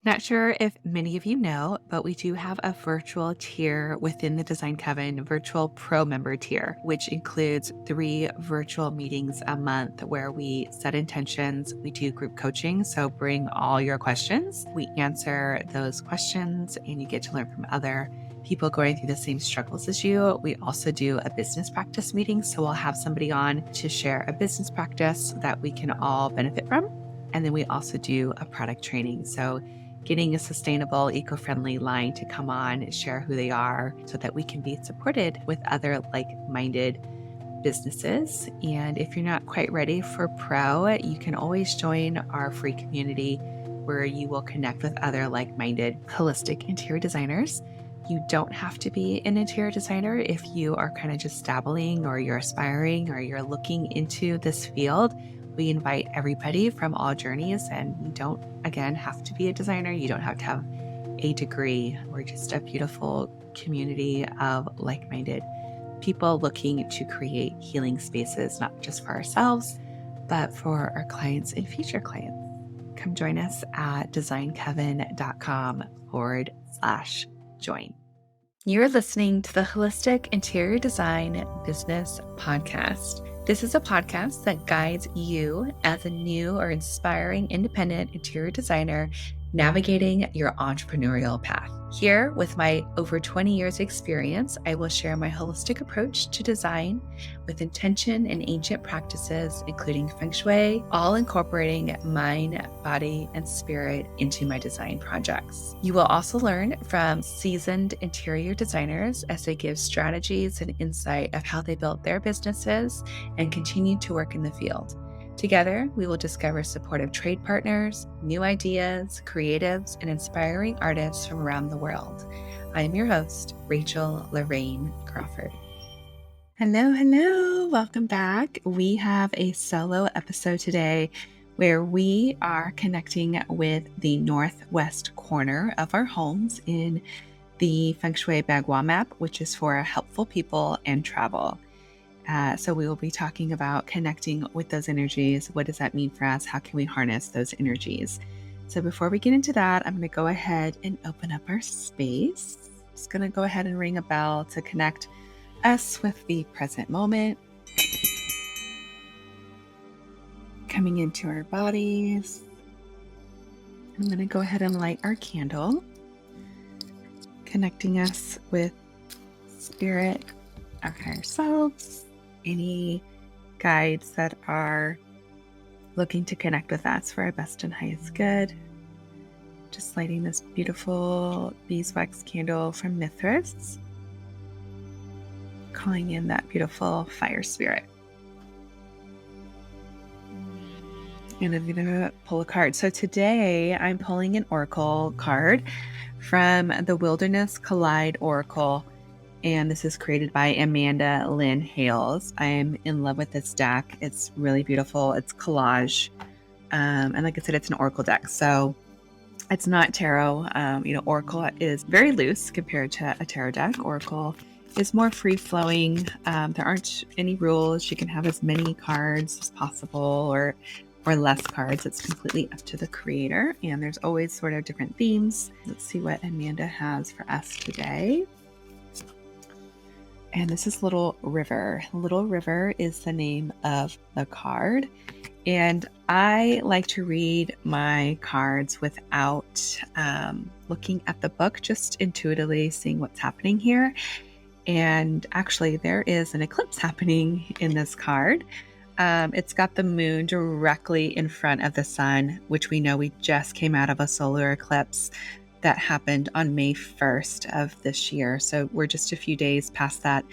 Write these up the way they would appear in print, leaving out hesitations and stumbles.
Not sure if many of you know, but we do have a virtual tier within the Design Coven virtual pro member tier, which includes 3 virtual meetings a month where we set intentions. We do group coaching. So bring all your questions. We answer those questions and you get to learn from other people going through the same struggles as you. We also do a business practice meeting. So we'll have somebody on to share a business practice that we can all benefit from. And then we also do a product training. So getting a sustainable, eco-friendly line to come on, share who they are so that we can be supported with other like-minded businesses. And if you're not quite ready for pro, you can always join our free community where you will connect with other like-minded holistic interior designers. You don't have to be an interior designer if you are kind of just dabbling or you're aspiring or you're looking into this field. We invite everybody from all journeys, and you don't, again, have to be a designer. You don't have to have a degree. We're just a beautiful community of like-minded people looking to create healing spaces, not just for ourselves, but for our clients and future clients. Come join us at designcoven.com/join. You're listening to the Holistic Interior Design Business Podcast. This is a podcast that guides you as a new or inspiring independent interior designer navigating your entrepreneurial path. Here, with my over 20 years experience, I will share my holistic approach to design with intention and ancient practices, including feng shui, all incorporating mind, body, and spirit into my design projects. You will also learn from seasoned interior designers as they give strategies and insight of how they built their businesses and continue to work in the field. Together, we will discover supportive trade partners, new ideas, creatives, and inspiring artists from around the world. I am your host, Rachel Larraine Crawford. Hello. Welcome back. We have a solo episode today where we are connecting with the northwest corner of our homes in the Feng Shui Bagua Map, which is for helpful people and travel. So we will be talking about connecting with those energies. What does that mean for us? How can we harness those energies? So before we get into that, I'm going to go ahead and open up our space. Just going to go ahead and ring a bell to connect us with the present moment. Coming into our bodies. I'm going to go ahead and light our candle, connecting us with spirit, our higher selves, any guides that are looking to connect with us for our best and highest good. Just lighting this beautiful beeswax candle from Mithras, calling in that beautiful fire spirit. And I'm going to pull a card. So today I'm pulling an oracle card from the Wilderness Collide Oracle. And this is created by Amanda Lynn Hales. I am in love with this deck. It's really beautiful. It's collage. And like I said, it's an oracle deck. So it's not tarot. Oracle is very loose compared to a tarot deck. Oracle is more free-flowing. There aren't any rules. You can have as many cards as possible or less cards. It's completely up to the creator. And there's always sort of different themes. Let's see what Amanda has for us today. And this is Little River. Little River is the name of the card. And I like to read my cards without looking at the book, just intuitively seeing what's happening here. And actually, there is an eclipse happening in this card. It's got the moon directly in front of the sun, which we know we just came out of a solar eclipse that happened on May 1st of this year. So we're just a few days past that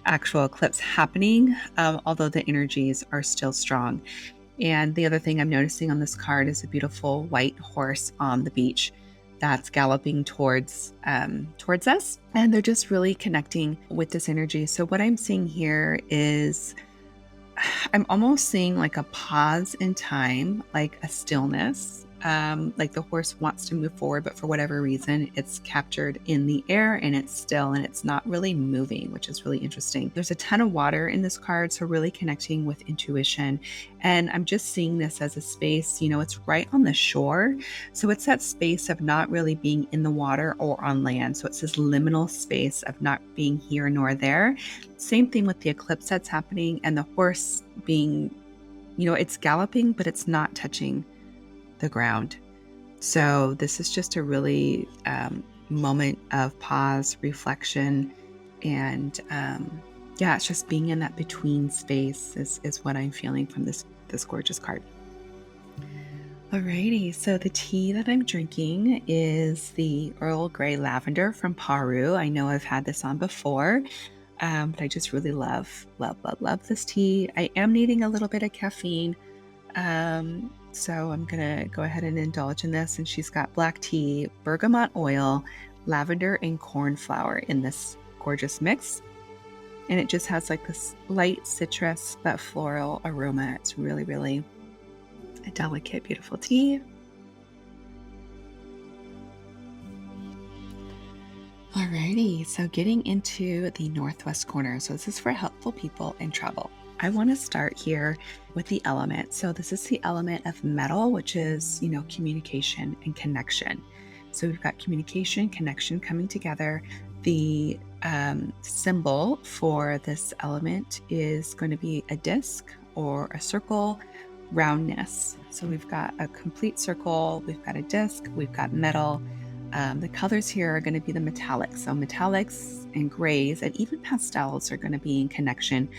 actual eclipse happening, although the energies are still strong. And the other thing I'm noticing on this card is a beautiful white horse on the beach that's galloping towards us. And they're just really connecting with this energy. So what I'm seeing here is I'm almost seeing like a pause in time, like a stillness, like the horse wants to move forward, but for whatever reason, it's captured in the air and it's still and it's not really moving, which is really interesting. There's a ton of water in this card, so really connecting with intuition. And I'm just seeing this as a space, it's right on the shore. So it's that space of not really being in the water or on land. So it's this liminal space of not being here nor there. Same thing with the eclipse that's happening and the horse being, it's galloping, but it's not touching the ground. So this is just a really moment of pause, reflection, and it's just being in that between space is what I'm feeling from this gorgeous card. Alrighty, so the tea that I'm drinking is the Earl Gray Lavender from Paru. I know I've had this on before, but I just really love this tea. I am needing a little bit of caffeine. So I'm going to go ahead and indulge in this. And she's got black tea, bergamot oil, lavender, and cornflower in this gorgeous mix. And it just has like this light citrus but floral aroma. It's really, really a delicate, beautiful tea. Alrighty, so getting into the northwest corner. So this is for helpful people in travel. I want to start here with the element. So this is the element of metal, which is, communication and connection. So we've got communication, connection coming together. The symbol for this element is going to be a disc or a circle, roundness. So we've got a complete circle, we've got a disc, we've got metal. The colors here are going to be the metallics. So metallics and grays and even pastels are going to be in connection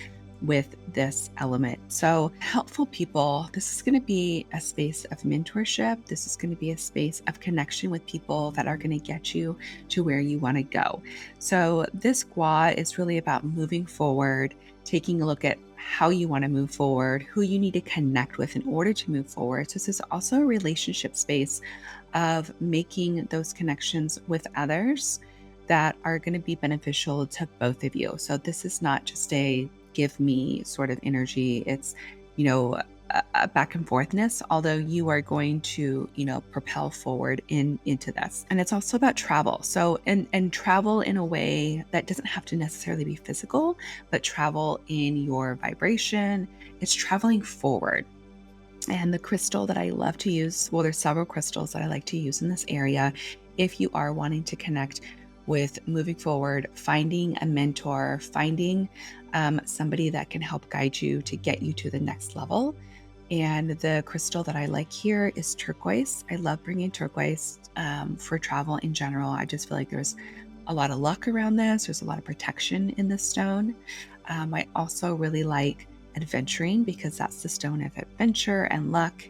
with this element. So helpful people, this is going to be a space of mentorship. This is going to be a space of connection with people that are going to get you to where you want to go. So this gua is really about moving forward, taking a look at how you want to move forward, who you need to connect with in order to move forward. So this is also a relationship space of making those connections with others that are going to be beneficial to both of you. So this is not just a give me sort of energy. It's, a back and forthness, although you are going to, propel forward into this. And it's also about travel. So, and travel in a way that doesn't have to necessarily be physical, but travel in your vibration. It's traveling forward. And the crystal that I love to use, well, there's several crystals that I like to use in this area. If you are wanting to connect with moving forward, finding a mentor, finding somebody that can help guide you to get you to the next level. And the crystal that I like here is turquoise. I love bringing turquoise for travel in general. I just feel like there's a lot of luck around this. There's a lot of protection in this stone. I also really like adventuring because that's the stone of adventure and luck.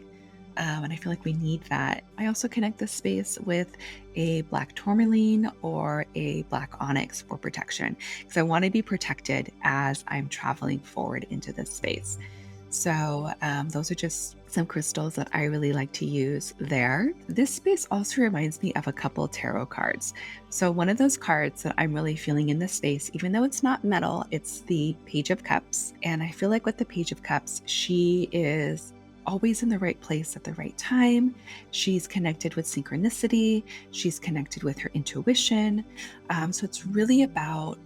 And I feel like we need that. I also connect this space with a black tourmaline or a black onyx for protection because I want to be protected as I'm traveling forward into this space. So those are just some crystals that I really like to use there. This space also reminds me of a couple tarot cards. So one of those cards that I'm really feeling in this space, even though it's not metal, it's the Page of Cups. And I feel like with the Page of Cups, she is always in the right place at the right time. She's connected with synchronicity. She's connected with her intuition. So it's really about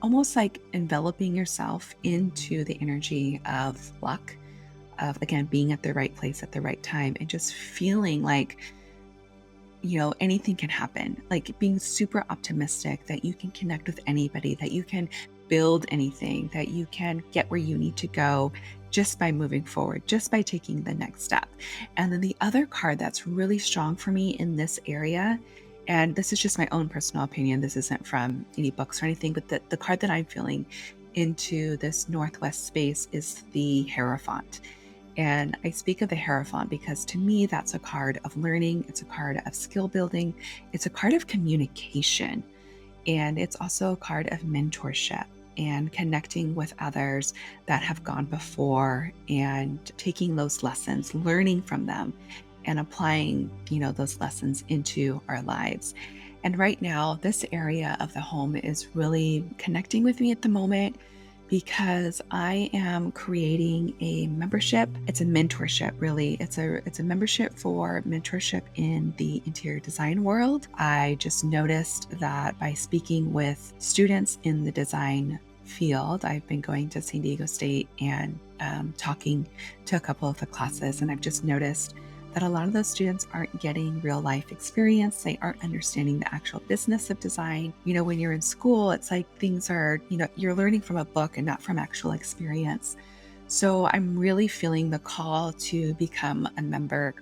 almost like enveloping yourself into the energy of luck, of again, being at the right place at the right time and just feeling like, anything can happen, like being super optimistic that you can connect with anybody, that you can build anything, that you can get where you need to go just by moving forward, just by taking the next step. And then the other card that's really strong for me in this area, and this is just my own personal opinion, this isn't from any books or anything, but the card that I'm feeling into this Northwest space is the Hierophant. And I speak of the Hierophant because to me, that's a card of learning. It's a card of skill building. It's a card of communication. And it's also a card of mentorship and connecting with others that have gone before and taking those lessons, learning from them and applying, those lessons into our lives. And right now, this area of the home is really connecting with me at the moment. because I am creating a membership. It's a mentorship, really. It's a membership for mentorship in the interior design world. I just noticed that by speaking with students in the design field, I've been going to San Diego State and talking to a couple of the classes, and I've just noticed that a lot of those students aren't getting real life experience. They aren't understanding the actual business of design. When you're in school, it's like things are, you're learning from a book and not from actual experience. So I'm really feeling the call to become a mentor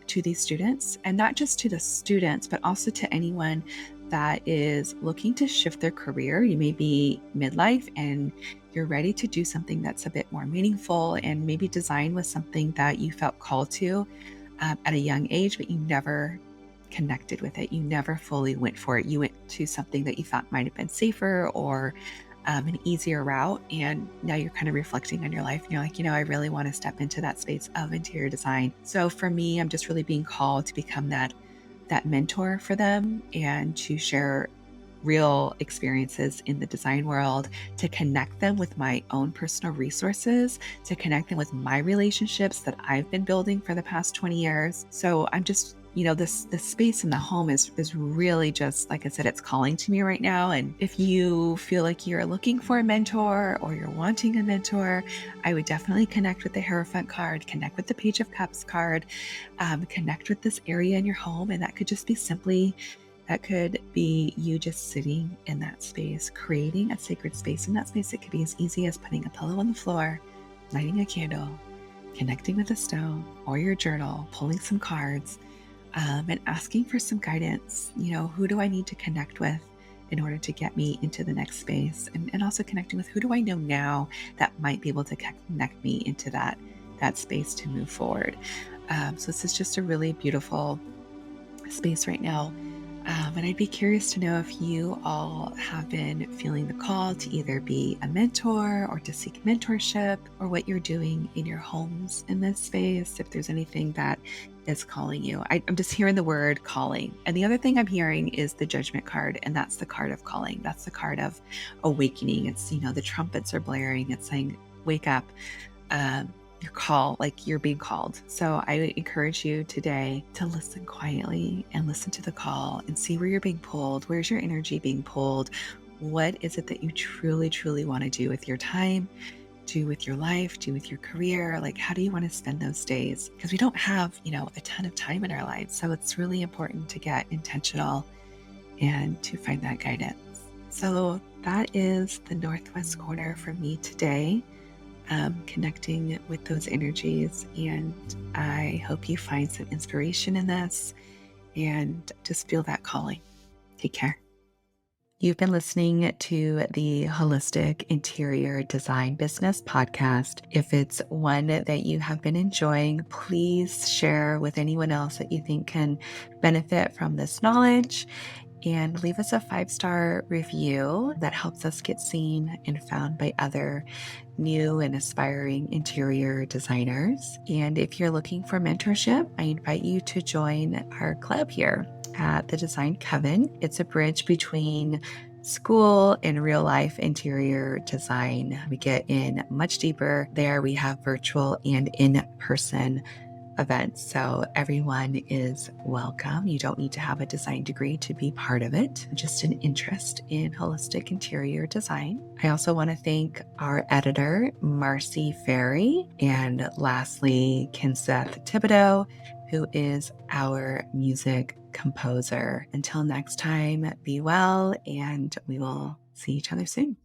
to these students, and not just to the students, but also to anyone that is looking to shift their career. You may be midlife and you're ready to do something that's a bit more meaningful, and maybe design was something that you felt called to at a young age, but you never connected with it. You never fully went for it. You went to something that you thought might have been safer or an easier route. And now you're kind of reflecting on your life and you're like, I really want to step into that space of interior design. So for me, I'm just really being called to become that mentor for them and to share real experiences in the design world, to connect them with my own personal resources, to connect them with my relationships that I've been building for the past 20 years. So I'm just, this space in the home is really just, like I said, it's calling to me right now. And if you feel like you're looking for a mentor or you're wanting a mentor, I would definitely connect with the Hierophant card, connect with the Page of Cups card, connect with this area in your home. And that could be you just sitting in that space, creating a sacred space in that space. It could be as easy as putting a pillow on the floor, lighting a candle, connecting with a stone or your journal, pulling some cards, and asking for some guidance. Who do I need to connect with in order to get me into the next space? And also connecting with who do I know now that might be able to connect me into that space to move forward. So this is just a really beautiful space right now. And I'd be curious to know if you all have been feeling the call to either be a mentor or to seek mentorship, or what you're doing in your homes in this space, if there's anything that is calling you. I'm just hearing the word calling. And the other thing I'm hearing is the Judgment card, and that's the card of calling. That's the card of awakening. It's, the trumpets are blaring. It's saying, wake up. Your call, like you're being called. So I encourage you today to listen quietly and listen to the call and see where you're being pulled. Where's your energy being pulled? What is it that you truly, truly want to do with your time, do with your life, do with your career? Like, how do you want to spend those days? Because we don't have, a ton of time in our lives. So it's really important to get intentional and to find that guidance. So that is the Northwest Corner for me today. Connecting with those energies, and I hope you find some inspiration in this and just feel that calling. Take care. You've been listening to the Holistic Interior Design Business podcast. If it's one that you have been enjoying, please share with anyone else that you think can benefit from this knowledge, and leave us a 5-star review that helps us get seen and found by other new and aspiring interior designers. And if you're looking for mentorship, I invite you to join our club here at the Design Coven. It's a bridge between school and real life interior design. We get in much deeper there. We have virtual and in-person events. So everyone is welcome. You don't need to have a design degree to be part of it, just an interest in holistic interior design. I also want to thank our editor, Marcy Ferry, and lastly, Kinseth Thibodeau, who is our music composer. Until next time, be well, and we will see each other soon.